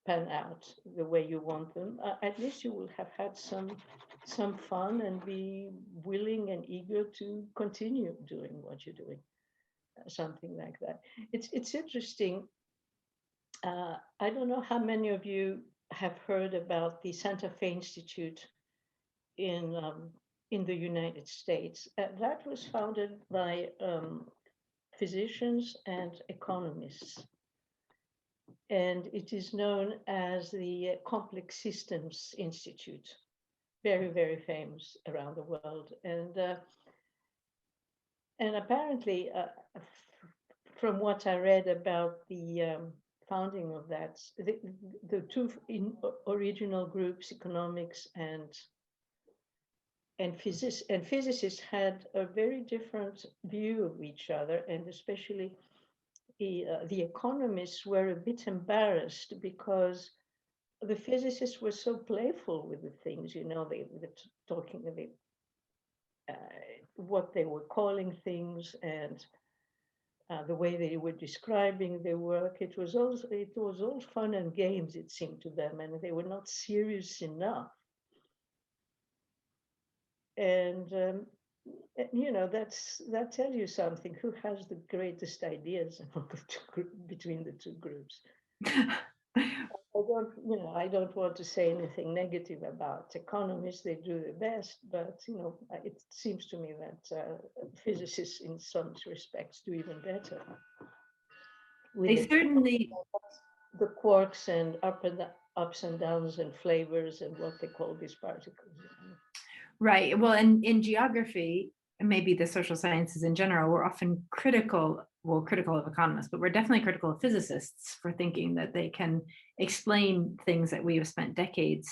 pan out the way you want them, at least you will have had some fun and be willing and eager to continue doing what you're doing, something like that. It's interesting. I don't know how many of you have heard about the Santa Fe Institute in the United States. That was founded by physicians and economists. And it is known as the Complex Systems Institute. Very, very famous around the world. And apparently, from what I read about the founding of that, the two original groups, economics and physicists, had a very different view of each other, and especially the economists were a bit embarrassed because the physicists were so playful with the things, you know, they were talking about what they were calling things and the way they were describing their work. It was all fun and games, it seemed to them, and they were not serious enough. And you know, that tells you something. Who has the greatest ideas between the two groups? I don't want to say anything negative about economists. They do their best, but you know, it seems to me that physicists, in some respects, do even better. They certainly, the quarks and ups and downs and flavors and what they call these particles. right. Well, and in geography, and maybe the social sciences in general, we're often critical of economists, but we're definitely critical of physicists for thinking that they can explain things that we have spent decades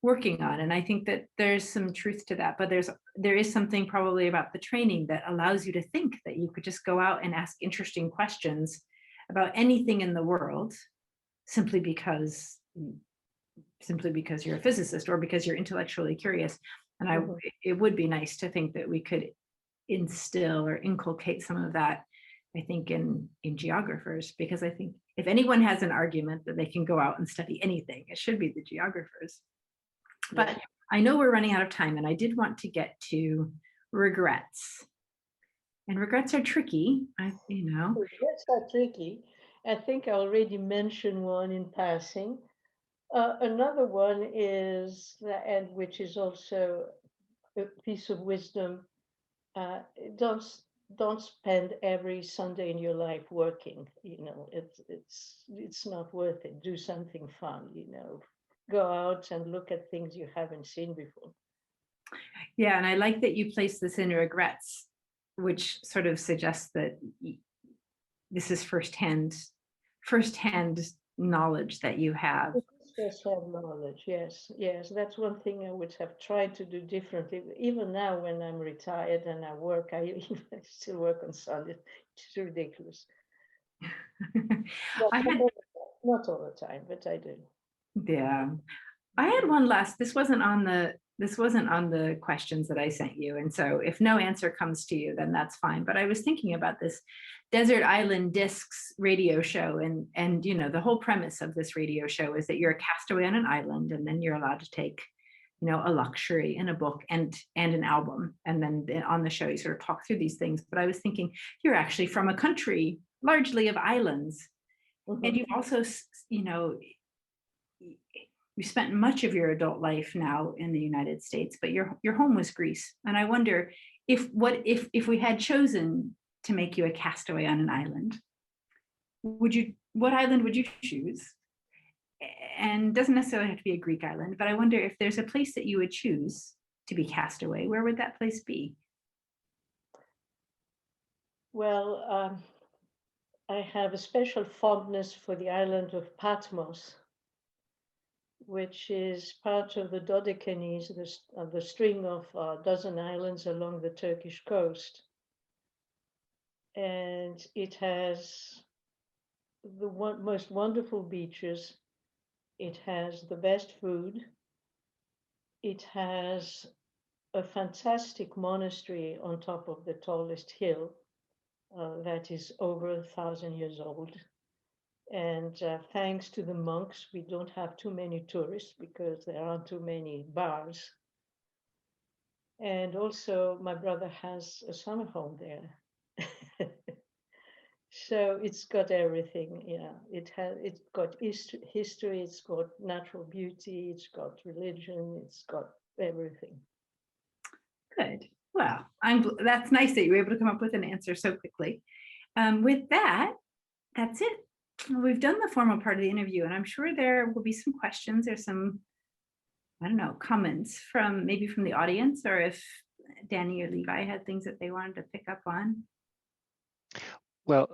working on. And I think that there's some truth to that, but there is something probably about the training that allows you to think that you could just go out and ask interesting questions about anything in the world simply because you're a physicist or because you're intellectually curious. And it would be nice to think that we could instill or inculcate some of that, I think, in geographers, because I think if anyone has an argument that they can go out and study anything, it should be the geographers. But I know we're running out of time, and I did want to get to regrets. And regrets are tricky, Regrets are tricky. I think I already mentioned one in passing. Another one is, and which is also a piece of wisdom, don't spend every Sunday in your life working. You know, it's not worth it. Do something fun, you know. Go out and look at things you haven't seen before. Yeah, and I like that you place this in regrets, which sort of suggests that this is firsthand knowledge that you have. First-hand knowledge, yes. That's one thing I would have tried to do differently. Even now, when I'm retired and I work, I still work on Sunday. It's ridiculous. Not all the time, but I do. Yeah, I had one last. This wasn't on the questions that I sent you, and so if no answer comes to you, then that's fine. But I was thinking about this Desert Island Discs radio show, and you know, the whole premise of this radio show is that you're a castaway on an island, and then you're allowed to take, you know, a luxury and a book and an album, and then on the show you sort of talk through these things. But I was thinking, you're actually from a country largely of islands, and you've also, you know, you spent much of your adult life now in the United States, but your home was Greece. And I wonder if we had chosen to make you a castaway on an island, what island would you choose? And doesn't necessarily have to be a Greek island, but I wonder if there's a place that you would choose to be castaway, where would that place be? Well, I have a special fondness for the island of Patmos, which is part of the Dodecanese, the string of a dozen islands along the Turkish coast. And it has the most wonderful beaches. It has the best food. It has a fantastic monastery on top of the tallest hill that is over 1,000 years old. And thanks to the monks, we don't have too many tourists because there aren't too many bars. And also, my brother has a summer home there. So it's got everything. Yeah, it's got history, it's got natural beauty, it's got religion, it's got everything. Good. Well, that's nice that you were able to come up with an answer so quickly. With that, that's it. We've done the formal part of the interview, and I'm sure there will be some questions or some, I don't know, comments from maybe from the audience, or if Dani or Levi had things that they wanted to pick up on. Well,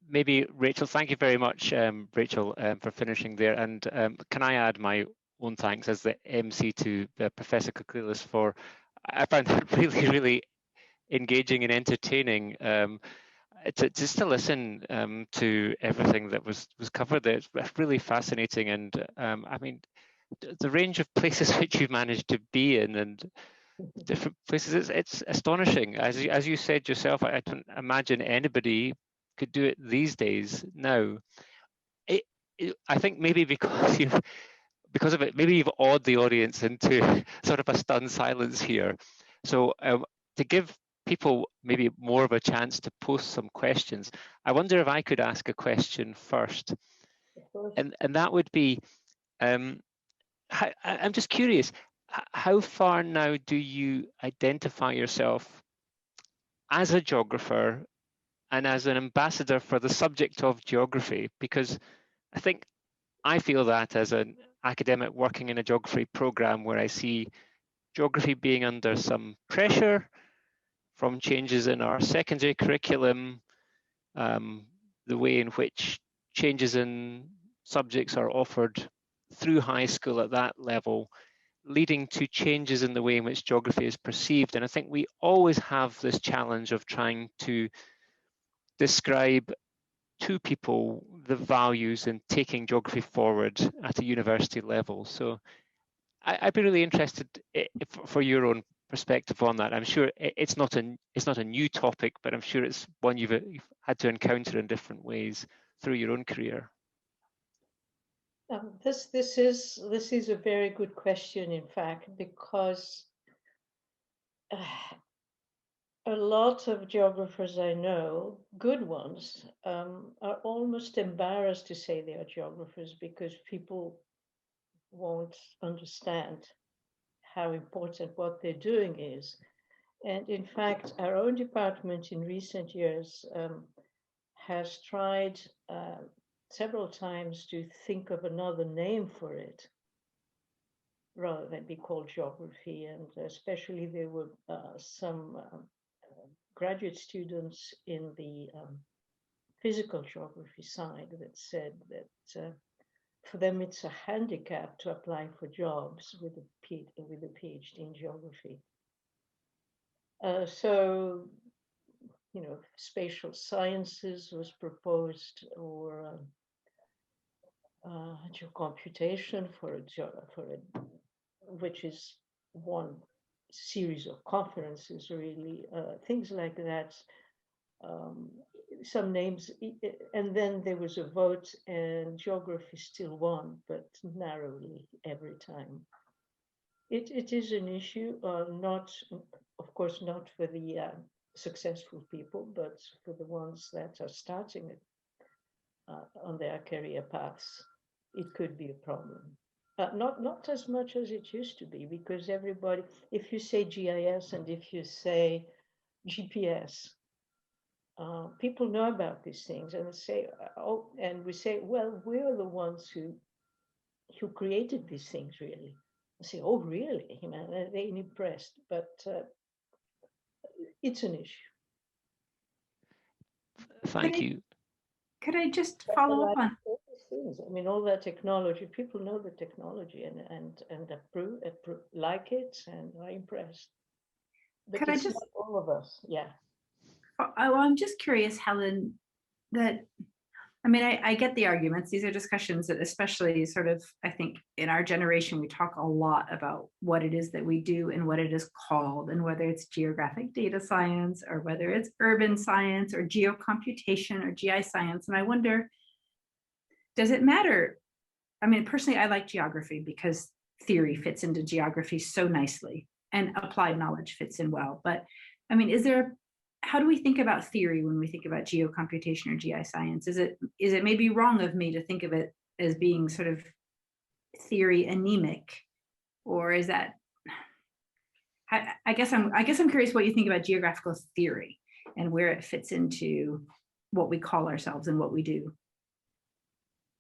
maybe Rachel, thank you very much, Rachel, for finishing there. And can I add my own thanks as the MC to Professor Couclelis for, I found that really, really engaging and entertaining. Just to listen to everything that was covered there. It's really fascinating. And I mean, the range of places which you've managed to be in and different places, it's astonishing. As you said yourself, I don't imagine anybody could do it these days now. I think maybe because of it, maybe you've awed the audience into sort of a stunned silence here. So to give people maybe more of a chance to post some questions, I wonder if I could ask a question first. And that would be, I'm just curious, how far now do you identify yourself as a geographer and as an ambassador for the subject of geography? Because I think I feel that as an academic working in a geography program where I see geography being under some pressure from changes in our secondary curriculum, the way in which changes in subjects are offered through high school at that level, leading to changes in the way in which geography is perceived. And I think we always have this challenge of trying to describe to people the values in taking geography forward at a university level. So I'd be really interested for your own perspective on that. I'm sure it's not a new topic, but I'm sure it's one you've had to encounter in different ways through your own career. This is a very good question, in fact, because a lot of geographers I know, good ones, are almost embarrassed to say they are geographers because people won't understand how important what they're doing is. And in fact, our own department in recent years has tried several times to think of another name for it rather than be called geography. And especially there were some graduate students in the physical geography side that said that for them it's a handicap to apply for jobs with a PhD in geography. So, you know, spatial sciences was proposed, or geocomputation which is one series of conferences, really, things like that. Some names, and then there was a vote, and geography still won, but narrowly every time. It is an issue, not, of course, not for the successful people, but for the ones that are starting it on their career paths. It could be a problem. Not as much as it used to be, because everybody, if you say GIS and if you say GPS, people know about these things and say, oh, and we say, well, we're the ones who created these things, really. I say, oh, really? You know, they're impressed, but it's an issue. Thank you. Could I just follow up on all these things? I mean, all that technology, people know the technology and approve, like it, and are impressed. But could I it's just, not all of us, yeah. I'm just curious, Helen, that, I mean, I get the arguments. These are discussions that, especially sort of, I think in our generation, we talk a lot about what it is that we do and what it is called, and whether it's geographic data science or whether it's urban science or geocomputation or GI science. And I wonder, does it matter? I mean, personally, I like geography because theory fits into geography so nicely and applied knowledge fits in well. But I mean, how do we think about theory when we think about geocomputation or GI science? Is it maybe wrong of me to think of it as being sort of theory anemic, or is that? I guess I'm curious what you think about geographical theory and where it fits into what we call ourselves and what we do.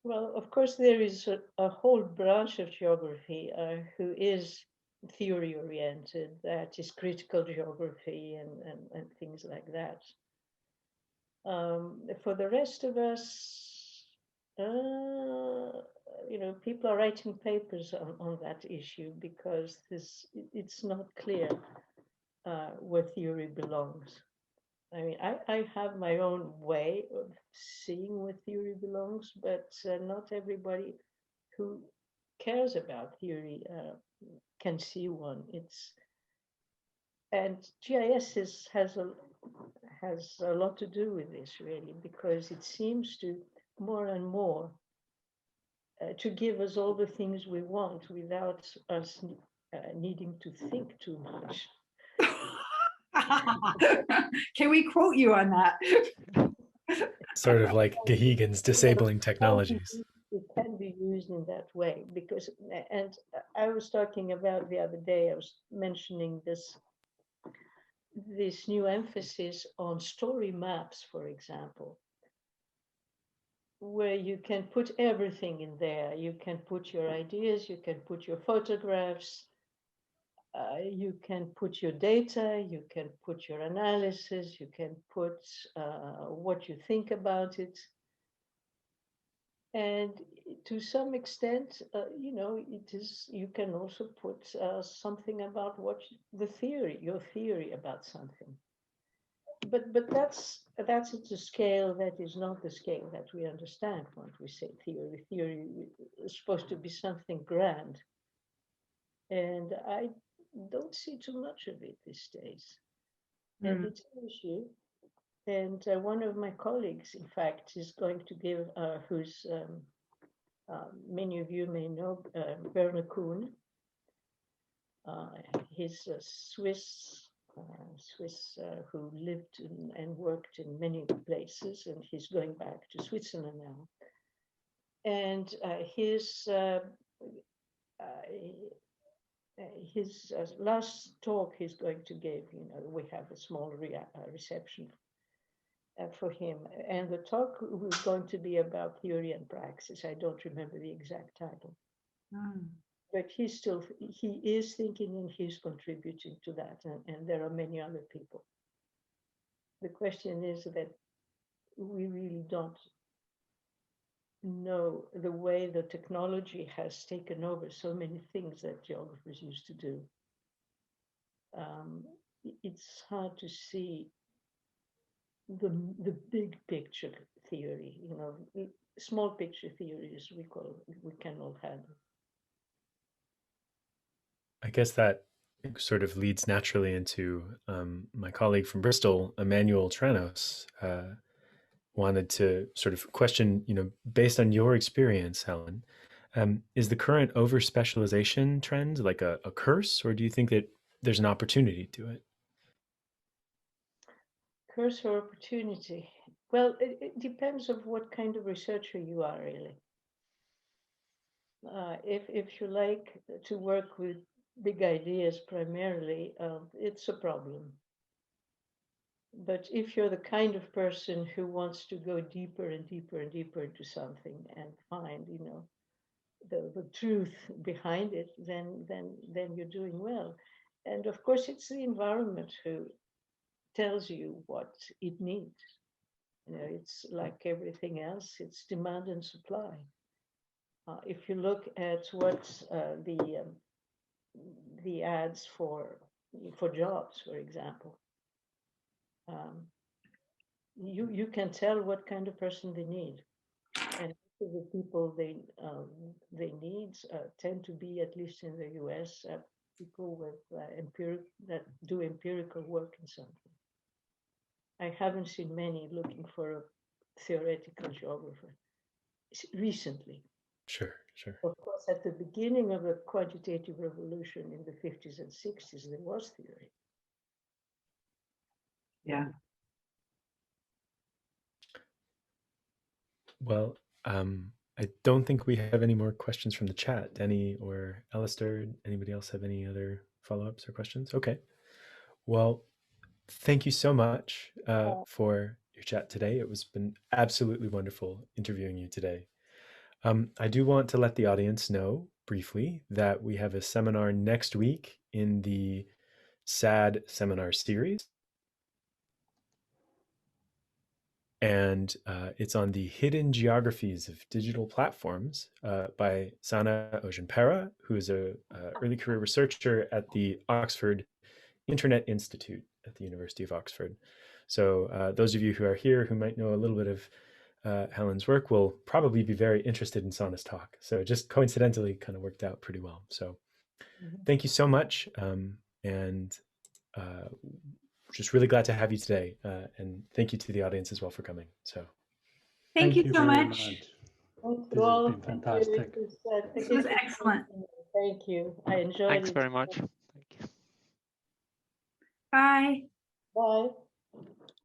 Well, of course, there is a whole branch of geography who is theory-oriented, that is critical geography and things like that. For the rest of us, you know, people are writing papers on that issue because it's not clear where theory belongs. I mean, I have my own way of seeing where theory belongs, but not everybody who cares about theory can see one. And GIS has a lot to do with this, really, because it seems to more and more to give us all the things we want without us needing to think too much. Can we quote you on that? Sort of like Gahigan's disabling technologies. It can be used in that way because, and I was talking about the other day, I was mentioning this new emphasis on story maps, for example, where you can put everything in there. You can put your ideas, you can put your photographs, you can put your data, you can put your analysis, you can put what you think about it. And to some extent, you know, you can also put something about your theory about something. But that's at a scale that is not the scale that we understand when we say theory. Theory is supposed to be something grand. And I don't see too much of it these days. And it's an issue. And one of my colleagues, in fact, is going to give, who's many of you may know, Werner Kuhn. He's a Swiss who lived and worked in many places, and he's going back to Switzerland now. And his last talk he's going to give, you know, we have a small reception for him. And the talk was going to be about theory and praxis. I don't remember the exact title. But he is thinking and he's contributing to that. And there are many other people. The question is that we really don't know the way the technology has taken over so many things that geographers used to do. It's hard to see the big picture theory, you know, small picture theories we can all handle. I guess that sort of leads naturally into my colleague from Bristol, Emmanuel Tranos, wanted to sort of question, you know, based on your experience, Helen, is the current over-specialization trend like a curse, or do you think that there's an opportunity to it? Curse or opportunity? Well, it depends on what kind of researcher you are, really. If you like to work with big ideas primarily, it's a problem. But if you're the kind of person who wants to go deeper and deeper and deeper into something and find, you know, the truth behind it, then you're doing well. And of course, it's the environment who tells you what it needs. You know, it's like everything else, it's demand and supply. If you look at what's the ads for jobs, for example, you can tell what kind of person they need, and the people they need tend to be, at least in the US, people with that do empirical work in something. I haven't seen many looking for a theoretical geographer recently. Sure, sure. Of course, at the beginning of the quantitative revolution in the 50s and 60s, there was theory. Yeah. Well, I don't think we have any more questions from the chat. Dani or Alistair, anybody else have any other follow-ups or questions? Okay. Well, thank you so much for your chat today. It was been absolutely wonderful interviewing you today. I do want to let the audience know briefly that we have a seminar next week in the SAD seminar series. And it's on the hidden geographies of digital platforms by Sana Ojenpera, who is a early career researcher at the Oxford Internet Institute at the University of Oxford. So those of you who are here who might know a little bit of Helen's work will probably be very interested in Sana's talk. So just coincidentally kind of worked out pretty well. So thank you so much. And just really glad to have you today. And thank you to the audience as well for coming. So Thank you so very much. This Well, has been fantastic. This was excellent. Thank you. I enjoyed it. Thanks very much. Thank you. Bye. Bye.